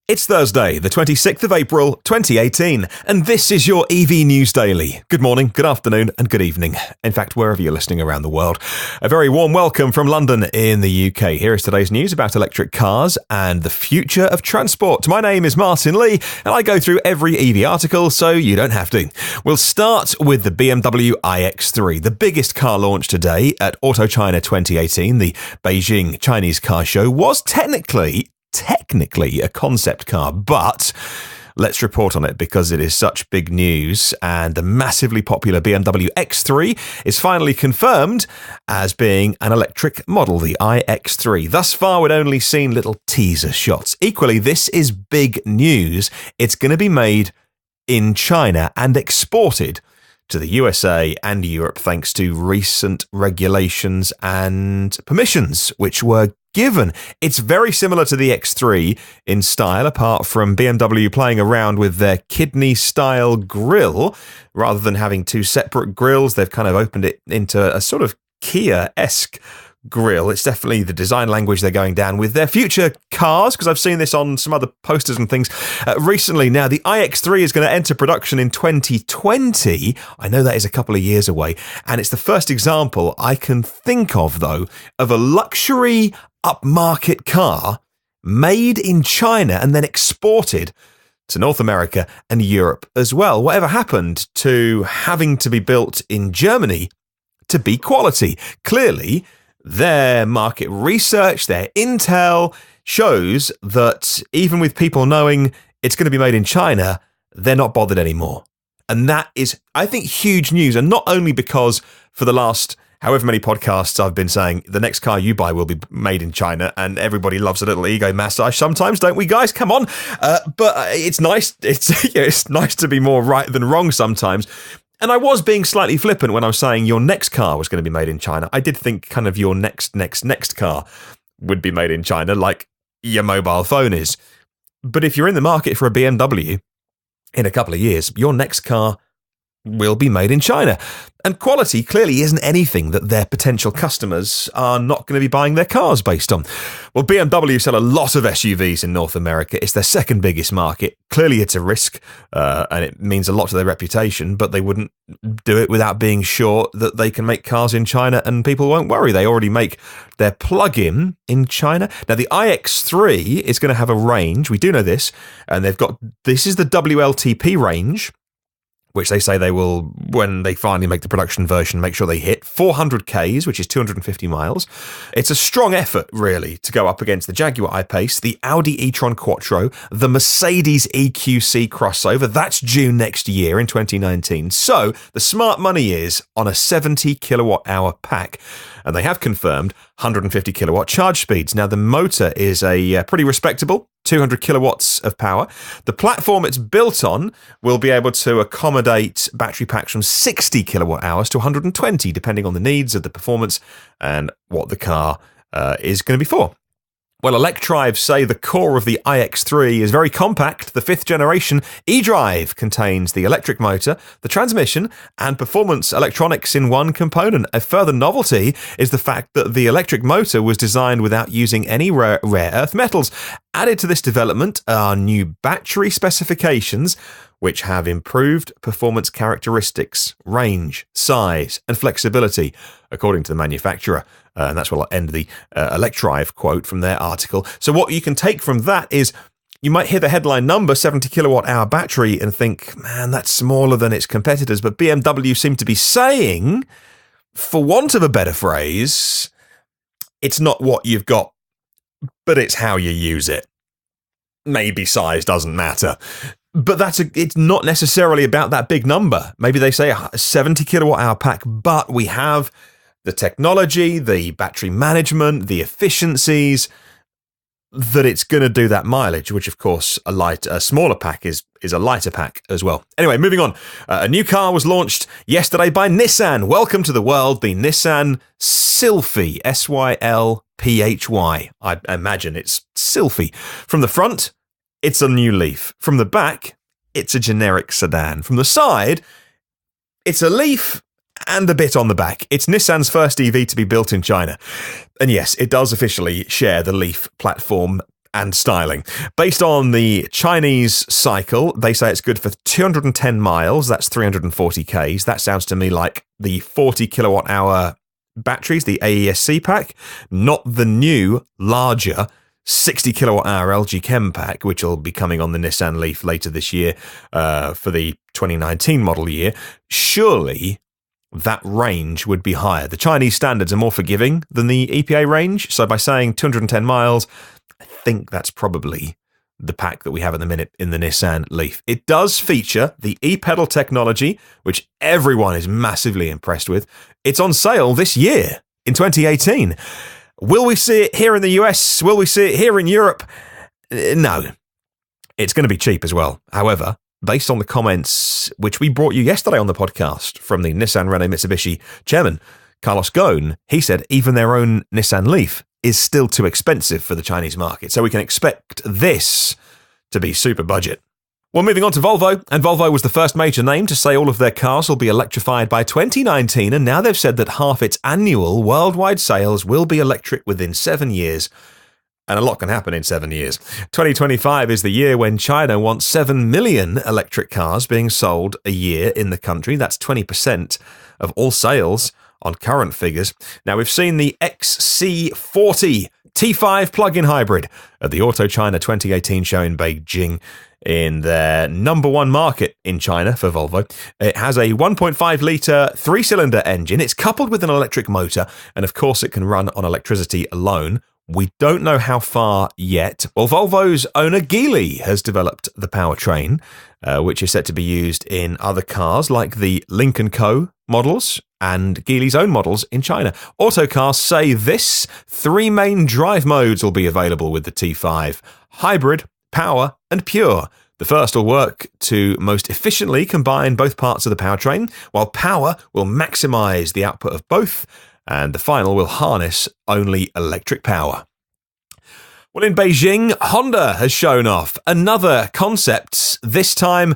It's Thursday, the 26th of April, 2018, and this is your EV News Daily. Good morning, good afternoon, and good evening. In fact, wherever you're listening around the world. A very warm welcome from London in the UK. Here is today's news about electric cars and the future of transport. My name is Martin Lee, and I go through every EV article so you don't have to. We'll start with the BMW iX3, the biggest car launch today at Auto China 2018. The Beijing Chinese car show was technically a concept car, but let's report on it because it is such big news, and the massively popular BMW X3 is finally confirmed as being an electric model, the iX3. Thus far, we'd only seen little teaser shots. Equally, this is big news. It's going to be made in China and exported to the USA and Europe thanks to recent regulations and permissions which were given. It's very similar to the X3 in style, apart from BMW playing around with their kidney-style grille. Rather than having two separate grilles, they've kind of opened it into a sort of Kia-esque grille. It's definitely the design language they're going down with their future cars, because I've seen this on some other posters and things recently. Now, the iX3 is going to enter production in 2020. I know that is a couple of years away, and it's the first example I can think of, though, of a luxury upmarket car made in China and then exported to North America and Europe as well. Whatever happened to having to be built in Germany to be quality? Clearly, their market research, their intel shows that even with people knowing it's going to be made in China, they're not bothered anymore. And that is, I think, huge news. And not only because for the last however many podcasts I've been saying the next car you buy will be made in China, and everybody loves a little ego massage sometimes, don't we, guys? Come on. But it's nice. It's nice to be more right than wrong sometimes. And I was being slightly flippant when I was saying your next car was going to be made in China. I did think kind of your next car would be made in China, like your mobile phone is. But if you're in the market for a BMW in a couple of years, your next car will be made in China. And quality clearly isn't anything that their potential customers are not going to be buying their cars based on. Well, BMW sell a lot of SUVs in North America. It's their second biggest market. Clearly it's a risk, and it means a lot to their reputation, but they wouldn't do it without being sure that they can make cars in China and people won't worry. They already make their plug-in in China. Now, the iX3 is going to have a range. We do know this, and this is the WLTP range, which they say they will, when they finally make the production version, make sure they hit 400 Ks, which is 250 miles. It's a strong effort, really, to go up against the Jaguar I-PACE, the Audi e-tron Quattro, the Mercedes EQC crossover. That's due next year in 2019. So the smart money is on a 70 kilowatt-hour pack. And they have confirmed 150 kilowatt charge speeds. Now, the motor is a pretty respectable 200 kilowatts of power. The platform it's built on will be able to accommodate battery packs from 60 kilowatt hours to 120, depending on the needs of the performance and what the car is going to be for. Well, Electrive say the core of the iX3 is very compact. The fifth generation eDrive contains the electric motor, the transmission, and performance electronics in one component. A further novelty is the fact that the electric motor was designed without using any rare earth metals. Added to this development are new battery specifications, which have improved performance characteristics, range, size, and flexibility, according to the manufacturer. And that's where I'll end the Electrive quote from their article. So what you can take from that is you might hear the headline number, 70 kilowatt hour battery, and think, man, that's smaller than its competitors. But BMW seem to be saying, for want of a better phrase, it's not what you've got, but it's how you use it. Maybe size doesn't matter. But it's not necessarily about that big number. Maybe they say a 70 kilowatt hour pack, but we have the technology, the battery management, the efficiencies, that it's going to do that mileage, which of course a smaller pack is a lighter pack as well. Anyway, moving on. A new car was launched yesterday by Nissan. Welcome to the world, the Nissan Sylphy, Sylphy. I imagine it's Sylphy. From the front, it's a new Leaf. From the back, it's a generic sedan. From the side, it's a Leaf and a bit on the back. It's Nissan's first EV to be built in China. And yes, it does officially share the Leaf platform and styling. Based on the Chinese cycle, they say it's good for 210 miles. That's 340 Ks. That sounds to me like the 40 kilowatt hour batteries, the AESC pack, not the new, larger 60 kilowatt hour LG Chem pack, which will be coming on the Nissan LEAF later this year for the 2019 model year. Surely that range would be higher. The Chinese standards are more forgiving than the EPA range. So by saying 210 miles, I think that's probably the pack that we have at the minute in the Nissan LEAF. It does feature the e-pedal technology, which everyone is massively impressed with. It's on sale this year in 2018. Will we see it here in the US? Will we see it here in Europe? No. It's going to be cheap as well. However, based on the comments which we brought you yesterday on the podcast from the Nissan Renault Mitsubishi chairman, Carlos Ghosn, he said even their own Nissan LEAF is still too expensive for the Chinese market. So we can expect this to be super budget. Well, moving on to Volvo, and Volvo was the first major name to say all of their cars will be electrified by 2019, and now they've said that half its annual worldwide sales will be electric within 7 years. And a lot can happen in 7 years. 2025 is the year when China wants 7 million electric cars being sold a year in the country. That's 20% of all sales on current figures. Now, we've seen the XC40 T5 plug-in hybrid at the Auto China 2018 show in Beijing, in their number one market in China for Volvo. It has a 1.5-litre three-cylinder engine. It's coupled with an electric motor, and of course it can run on electricity alone. We don't know how far yet. Well, Volvo's owner Geely has developed the powertrain, which is set to be used in other cars like the Lynk & Co models and Geely's own models in China. Autocars say this: 3 main drive modes will be available with the T5: hybrid, power, and pure. The first will work to most efficiently combine both parts of the powertrain, while power will maximize the output of both, and the final will harness only electric power. Well, in Beijing, Honda has shown off another concept. This time,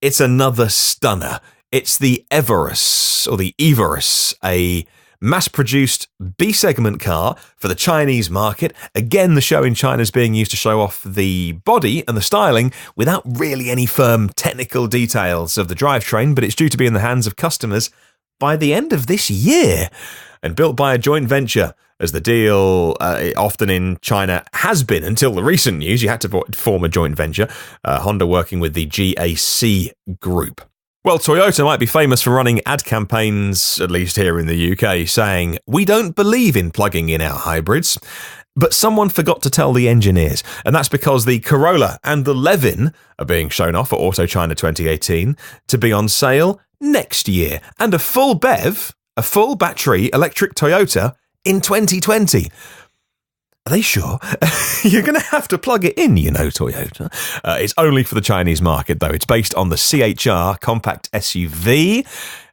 it's another stunner. It's the Everest, or the Everest, a mass-produced B-segment car for the Chinese market. Again, the show in China is being used to show off the body and the styling without really any firm technical details of the drivetrain, but it's due to be in the hands of customers by the end of this year, and built by a joint venture, as the deal often in China has been until the recent news. You had to form a joint venture, Honda working with the GAC group. Well, Toyota might be famous for running ad campaigns, at least here in the UK, saying, "We don't believe in plugging in our hybrids." But someone forgot to tell the engineers, and that's because the Corolla and the Levin are being shown off at Auto China 2018 to be on sale next year, and a full BEV, a full battery electric Toyota in 2020. Are they sure? You're going to have to plug it in, you know, Toyota. It's only for the Chinese market, though. It's based on the CHR compact SUV.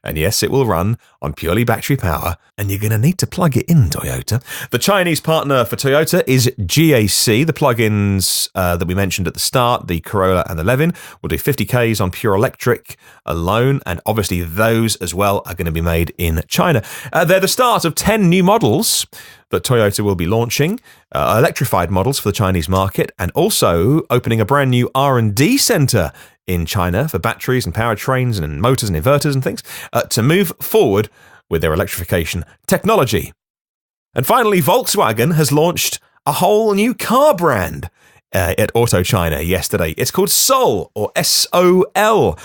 And yes, it will run on purely battery power. And you're going to need to plug it in, Toyota. The Chinese partner for Toyota is GAC. The plug-ins that we mentioned at the start, the Corolla and the Levin, will do 50 Ks on pure electric alone. And obviously those as well are going to be made in China. They're the start of 10 new models that Toyota will be launching, electrified models for the Chinese market, and also opening a brand new R&D centre in China for batteries and powertrains and motors and inverters and things to move forward with their electrification technology. And finally, Volkswagen has launched a whole new car brand at Auto China yesterday. It's called Sol, or SOL,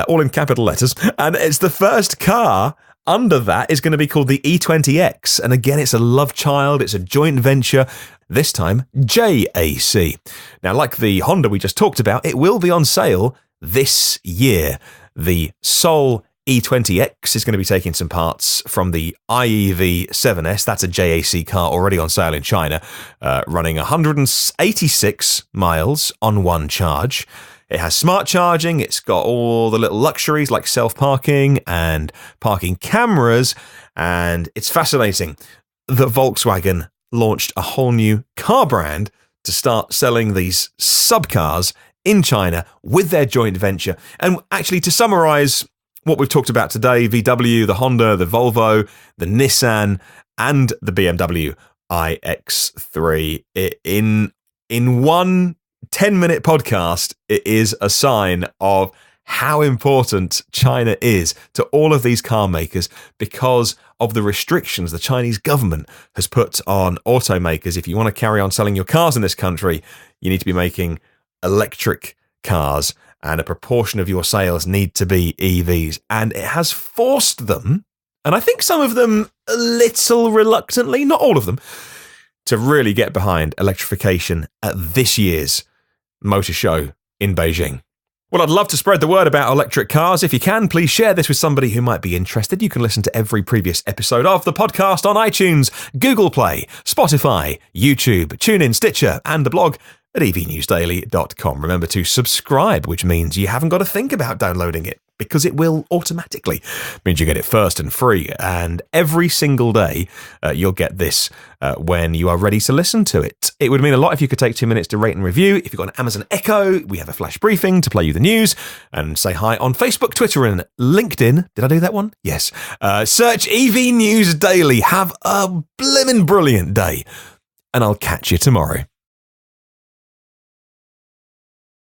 all in capital letters, and it's the first car under that is going to be called the E20X. And again, it's a love child. It's a joint venture, this time JAC. Now, like the Honda we just talked about, it will be on sale this year. The Sol E20X is going to be taking some parts from the IEV 7S. That's a JAC car already on sale in China, running 186 miles on one charge. It has smart charging, it's got all the little luxuries like self-parking and parking cameras, and it's fascinating that Volkswagen launched a whole new car brand to start selling these sub-cars in China with their joint venture. And actually, to summarise what we've talked about today, VW, the Honda, the Volvo, the Nissan, and the BMW iX3, in in one 10-minute podcast, it is a sign of how important China is to all of these car makers because of the restrictions the Chinese government has put on automakers. If you want to carry on selling your cars in this country, you need to be making electric cars, and a proportion of your sales need to be EVs. And it has forced them, and I think some of them a little reluctantly, not all of them, to really get behind electrification at this year's motor show in Beijing. Well, I'd love to spread the word about electric cars. If you can, please share this with somebody who might be interested. You can listen to every previous episode of the podcast on iTunes, Google Play, Spotify, YouTube, TuneIn, Stitcher, and the blog at evnewsdaily.com. Remember to subscribe, which means you haven't got to think about downloading it, because it will automatically. It means you get it first and free, and every single day you'll get this when you are ready to listen to it. It would mean a lot if you could take 2 minutes to rate and review. If you've got an Amazon Echo, we have a flash briefing to play you the news, and say hi on Facebook, Twitter, and LinkedIn. Did I do that one? Yes. Search EV News Daily. Have a blimmin' brilliant day, and I'll catch you tomorrow.